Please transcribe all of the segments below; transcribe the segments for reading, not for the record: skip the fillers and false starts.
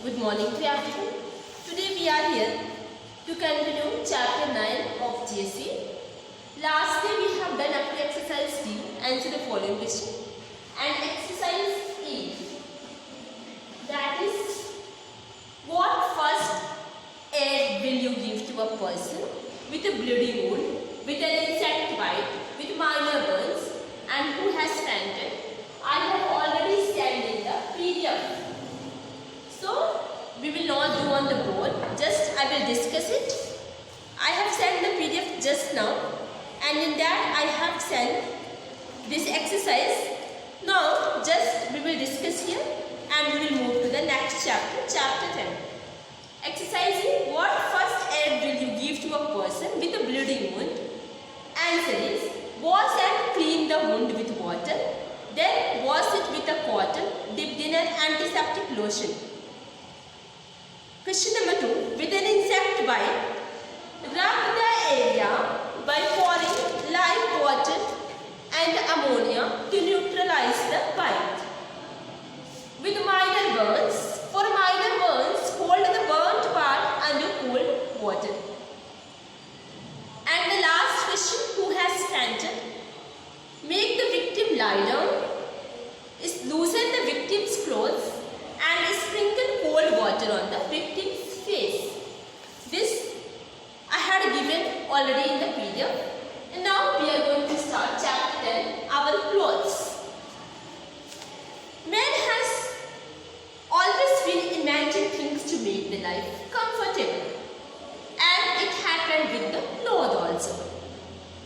Good morning to everyone. Today we are here to continue chapter 9 of GSE. Last day we have done up to exercise D. Answer the following question. And exercise E. That is, what first aid will you give to a person with a bloody wound, with an insect bite, with minor burns, and who has fainted? I have already sent in the PDF. So, we will not do on the board, just I will discuss it. I have sent the PDF just now, and in that I have sent this exercise. Now, just we will discuss here and we will move to the next chapter, chapter 10. Exercising, what first aid will you give to a person with a bleeding wound? Answer is, wash and clean the wound with water, then wash it with a cotton dipped in an antiseptic lotion. Question number 2. With an insect bite, rub the area by pouring live water and ammonia to neutralize the bite. With minor burns, for minor burns, hold the burnt part under cold water. And the last question, who has fainted? Make the victim lie down, loosen the victim's clothes, and sprinkle cold water on the victim's face. This I had given already in the PDF. And now we are going to start chapter 10, our clothes. Man has always been imagining things to make the life comfortable. And it happened with the clothes also.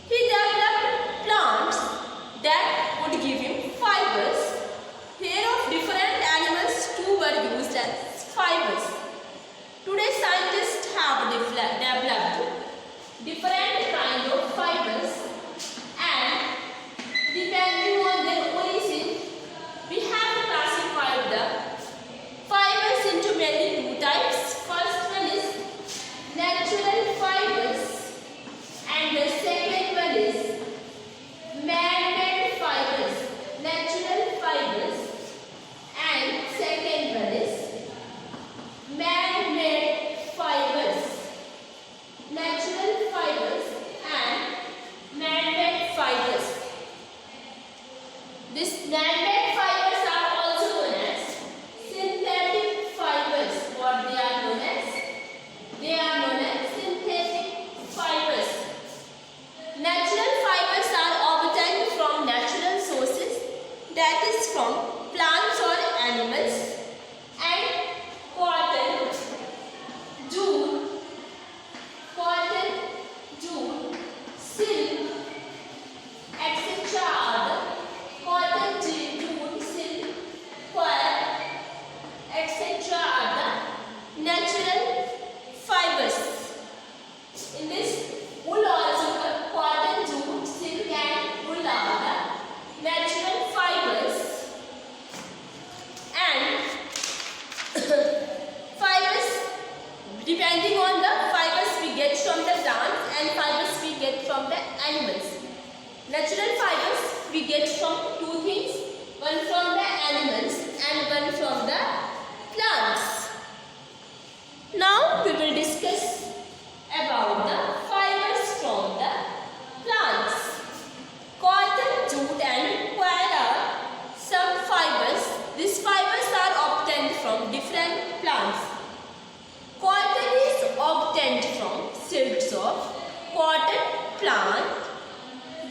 He developed plants that would give him fibers. Hair of different animals too were used as fibers. Today scientists have developed different kinds of fibers, and depending on their origin, we have classified the fibers into mainly two types. First one is natural fibers, and the second one is man-made fibers. Natural fibers, and second one is man-made fibers. Natural fibers and man-made fibers. These man-made fibers are also known as synthetic fibers. What they are known as? They are known as synthetic fibers. Natural fibers are obtained from natural sources, that is from plants or animals, and cotton, jute, silk, etc. are the cotton, jute, silk, coir, etc. are the natural fibers. In this, wool also, cotton, jute, silk and wool are the natural fibers. And fibers, depending on the fibers we get from the plants and fibers we get from the animals. Natural fibers we get from two things, one from the animals and one from the plants. Now we will discuss about the fibers from the plants. Cotton, jute and coir are some fibers. These fibers are obtained from different plants. Cotton is obtained from silks of cotton plant.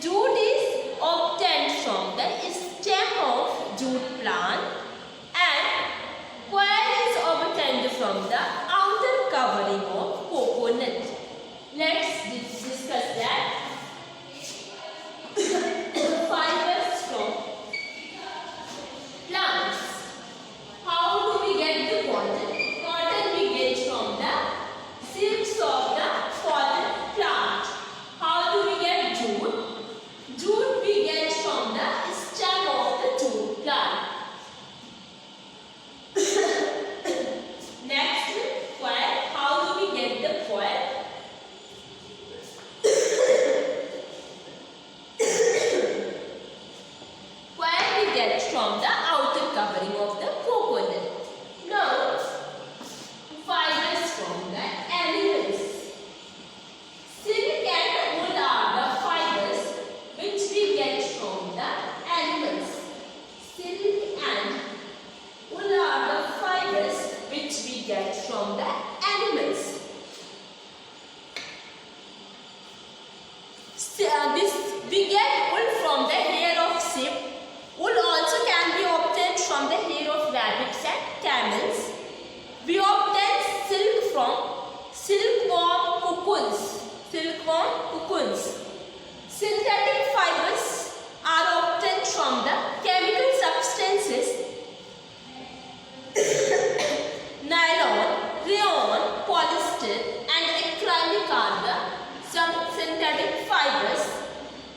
Jute is obtained from the stem of jute plant, and coir is obtained from the outer covering of coconut. Let's discuss that. Fibers from plants. How do we get the cotton? Cotton we get from the silks of the cotton plant. How do we get jute? Jute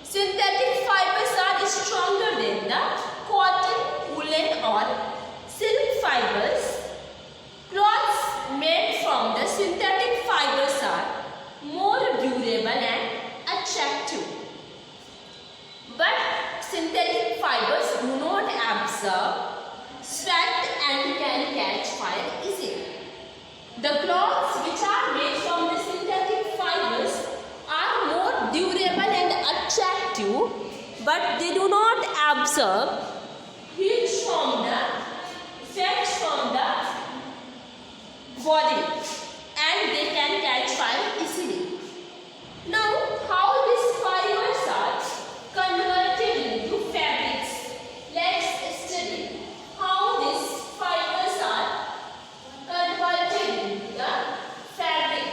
Synthetic fibers are stronger than the cotton, woolen or silk fibers. Clothes made from the synthetic fibers are more durable and attractive. But synthetic fibers do not absorb sweat and can catch fire easily. The clothes which are made from the synthetic fibers are more durable and attractive, but they do not absorb heat from the sweat from the body, and they can catch fire easily. Now, how these fibers are converted into fabrics? Let's study how these fibers are converted into the fabric.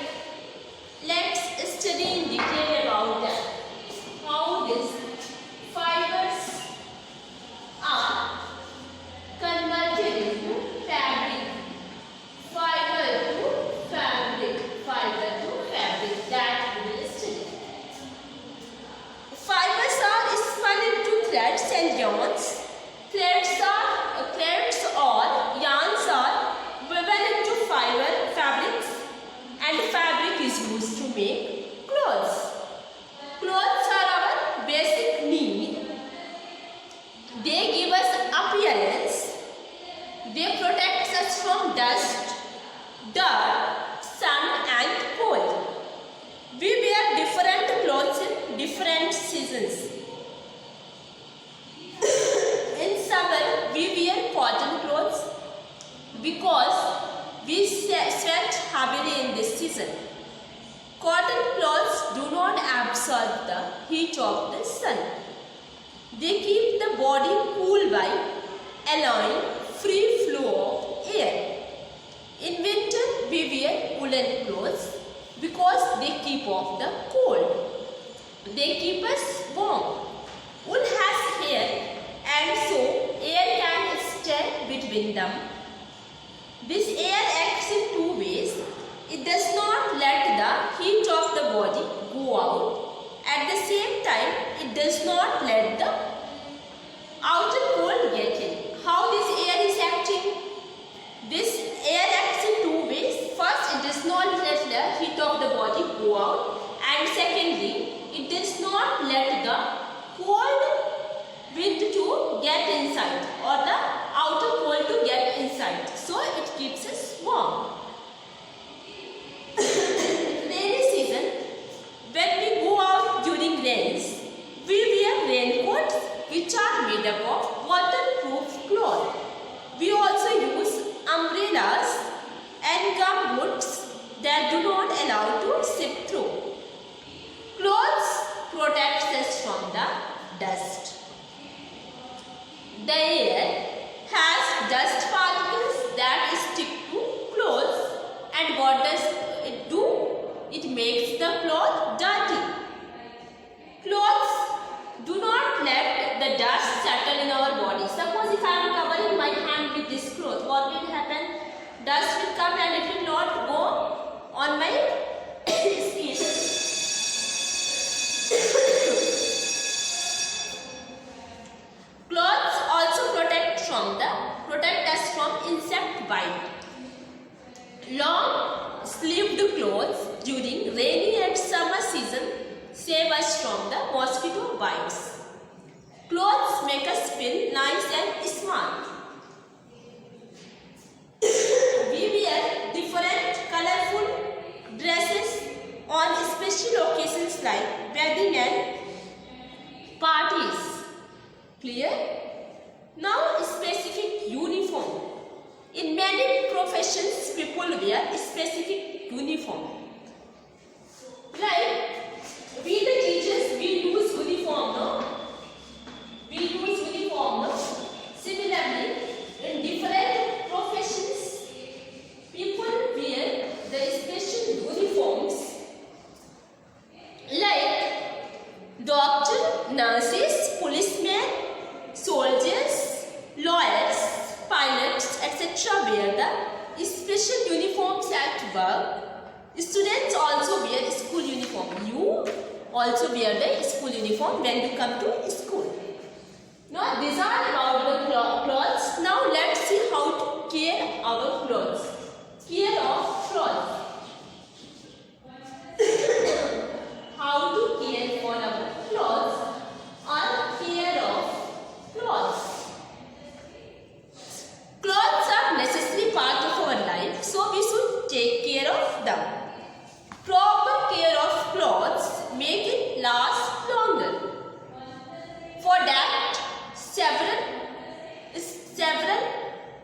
Let's study in detail about that. How these fibers are converted into fabric. Fiber to fabric. Fiber to fabric. That we will study. Fibers are spun into threads and yarns. Threads or yarns are woven into fabrics, and fabric is used to make clothes. Clothes are our basic need. They give us appearance. They protect us from dust, dirt, sun and cold. We wear different clothes in different seasons. In summer, we wear cotton clothes because we sweat heavily in this season. Cotton clothes do not absorb the heat of the sun. They keep the body cool by allowing free flow of air. In winter, we wear woolen clothes because they keep off the cold. They keep us warm. Wool has hair, and so air can stay between them. This air acts in two ways. It does not let the heat of the body go out. At the same time, it does not let the outer cold get in. How this air is acting? This air acts in two ways. First, it does not let the heat of the body go out, and secondly, it does not let the cold wind to get inside or the outer cold to get inside. So it keeps us warm. Rainy season, when we go out during rains, we wear raincoats which are made up of waterproof cloth. We also use umbrellas and gum boots that do not allow to slip through. Clothes protects us from the dust. The air has dust particles that stick to clothes, and what does it do? It makes the cloth dirty. Clothes do not let the dust settle in our body. Suppose if I am covering my hand with this cloth, what will happen? Dust will come and it will not go on my skin. Clothes also protect us from insect bite. Long sleeved clothes during rainy and summer season save us from the mosquito bites. Clothes make us feel nice and smart. We wear different colorful dresses on special occasions like wedding and parties. Clear? Now, specific uniform. In many professions, people wear specific uniform. Like, we the teachers, we use uniform, no? We use uniform, no? Similarly, in different professions, people wear the special uniforms. Like, doctor, nurses, policemen, soldiers, lawyers, pilots, etc. wear the special uniforms at work. Students also wear school uniform. You also wear the school uniform when you come to school. Now these are about the clothes. Now let's see how to care our clothes. Care of clothes. How to care for our clothes or care of clothes. Clothes are necessary part of our life, so we should take care of them. Proper care of clothes make it last longer. For that, several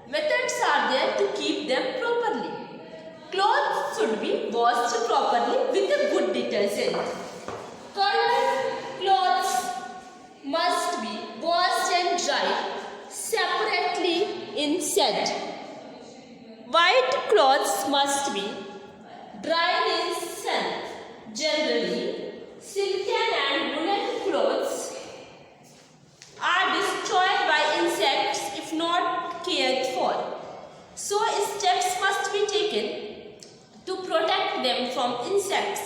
methods are there to keep them properly. Clothes should be washed properly with a good detergent. Colored clothes must be washed and dried separately in shed. White clothes must be dried in sun. Generally, silken and woolen clothes are destroyed by insects if not cared for. So steps must be taken to protect them from insects.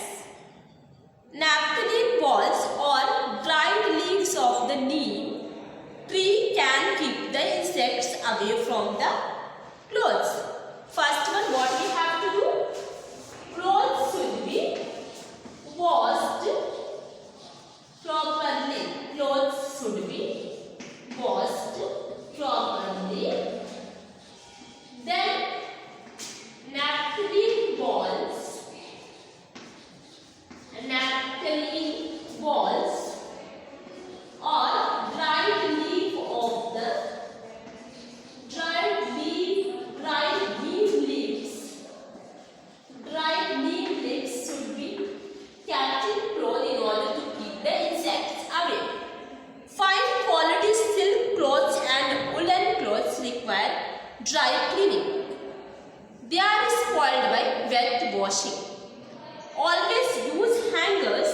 Naphthalene balls or dried leaves of the neem tree can keep the insects away from the clothes. First one, what we have to do? Clothes should be washed properly. Clothes should be washed properly. Then naphthalene balls or dried leaf of the dried neem leaves should be kept in cloth in order to keep the insects away. Fine quality silk clothes and woolen clothes require dry cleaning. They are spoiled by wet washing. Always use hangers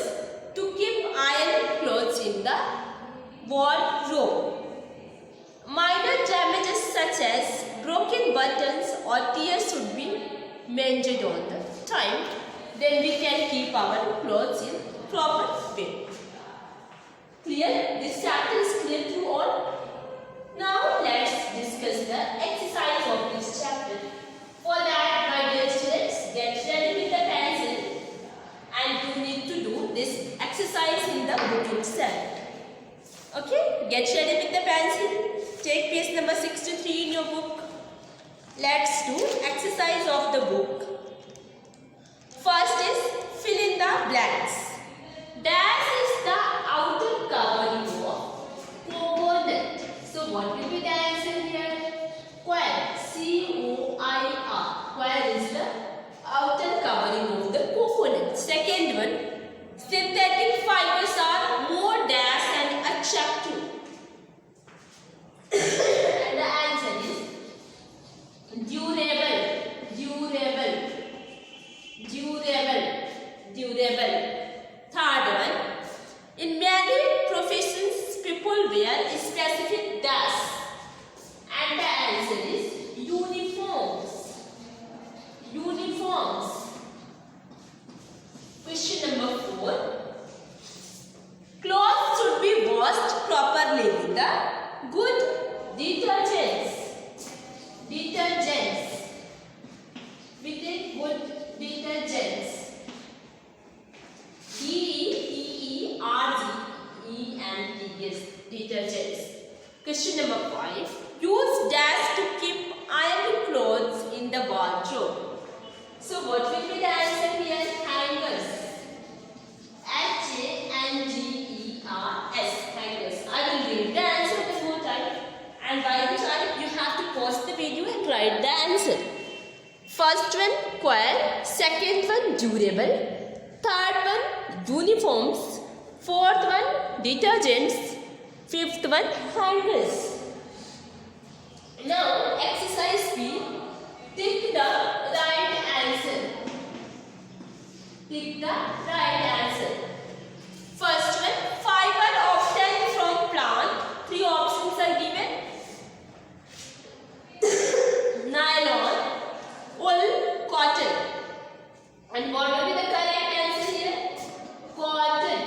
to keep iron clothes in the wardrobe. Minor damages such as broken buttons or tears should be mended on the time. Then we can keep our clothes in proper way. Clear? This chapter is clear to all. Now let's discuss the exercise of this chapter. For that, my dear students, get ready with the pencil and you need to do this exercise in the book itself. Okay? Get ready with the pencil. Take page number 63 in your book. Let's do exercise of the book. First is fill in the blanks. Dash is the outer covering of coconut. So what will be the answer here? Coir. C-O-I-R. Coir is the outer covering of the coconut. Second one. Synthetic fibers are more dash and attractive. And the answer is durable. Third one. In many professions, people wear specific dash. And the answer is uniforms. Question number 4. Clothes should be washed properly with the good detergents. With a good detergents. Detergents. Question number 5. Use dash to keep iron clothes in the wardrobe. So what will be the answer here? Hangers. H-A-N-G-E-R-S. Hangers. I will read the answer one more time. And by the time you have to pause the video and write the answer. First one, coir. Second one, durable. Third one, uniforms. Fourth one, detergents. Fifth one, hangers. Now, exercise B. Tick the right answer. First one, fiber obtained from plant. 3 options are given. Nylon, wool, cotton. And what will be the correct answer here? Cotton.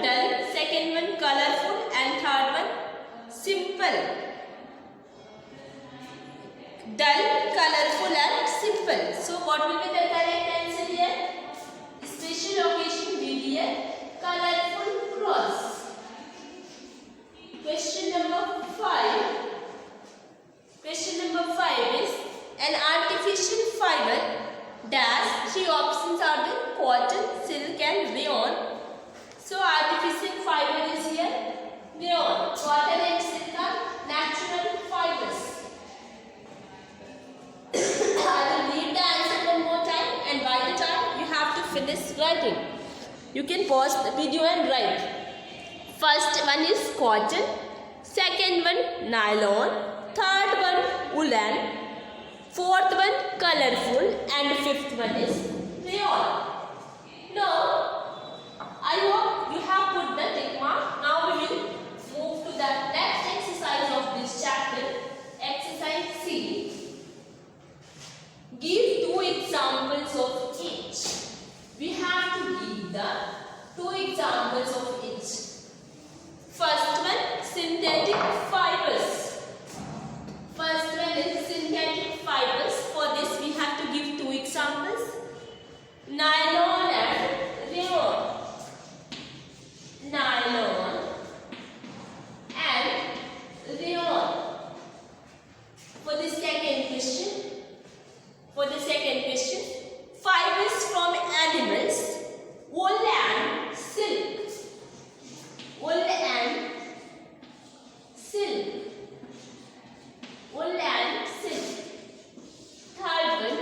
one dull, second one colorful, and third one simple. Dull, colorful, and simple. So what will be the correct answer here? Special occasion we wear colorful clothes. Question number 5. Question number 5 is an artificial fiber dash. Three options are there: cotton, silk, and rayon. So artificial fiber is here rayon. Cotton and silk are natural fibers. I will read the answer one more time, and by the time you have to finish writing, you can pause the video and write. First one is cotton, second one nylon, third one woolen, fourth one colorful, and fifth one is rayon. Now, I hope you have put the tick mark. Now we will move to the next exercise of this chapter, exercise C. Give two examples of each. We have to give the two examples of each. First one, synthetic fibers. First one is synthetic fibers. For this we have to give two examples: nylon and rayon. Nylon and rayon. For the second question, fibers from animals, wool and silk. Wool and silk. Wool and silk. Third one,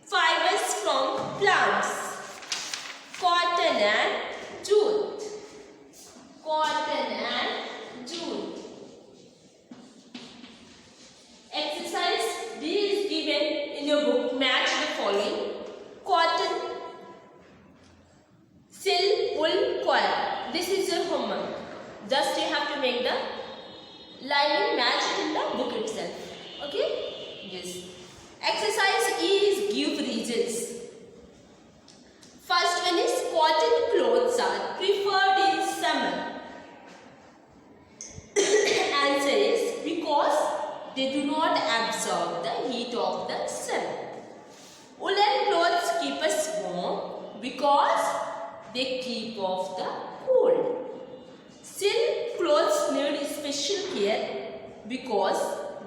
fibers from plants, cotton and jute. Cotton and jute. Exercise D is given in your book. Match the following: cotton, silk, wool, coil. This is your homework. Just you have to make the line match it in the book itself. Okay? Yes. Exercise E is give reasons. First one is cotton clothes are preferred in summer. Answer is because they do not absorb the heat of the sun. Woolen clothes keep us warm because they keep off the cold. Silk clothes need special care because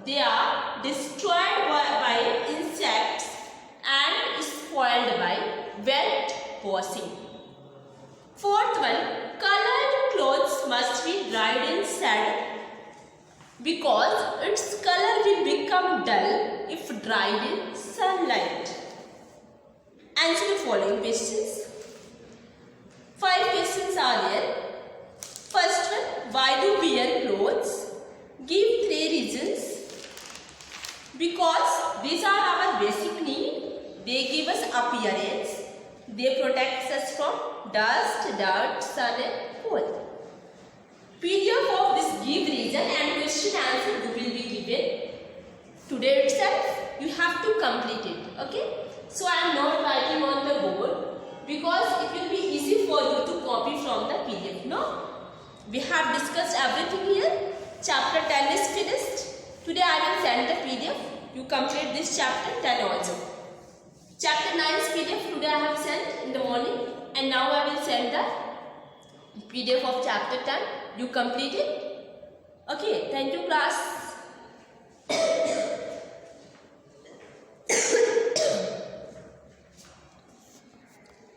they are destroyed by insects and spoiled by wet washing. Fourth one, colored clothes must be dried in shade because its color will become dull if dried in sunlight. Answer the following questions. 5 questions are there. First one, why do we wear clothes? Give 3 reasons. Because these are our basic need. They give us appearance. They protect us from dust, dirt, sun and cold. PDF of this give reason and question answer will be given today itself. You have to complete it. Okay? So I am not writing on the board because it will be easy for you to copy from the PDF. No? We have discussed everything here. Chapter 10 is finished. Today I will send the PDF. You complete this chapter 10 also. Chapter 9's PDF today I have sent in the morning, and now I will send the PDF of chapter 10. You complete it. Okay, thank you class.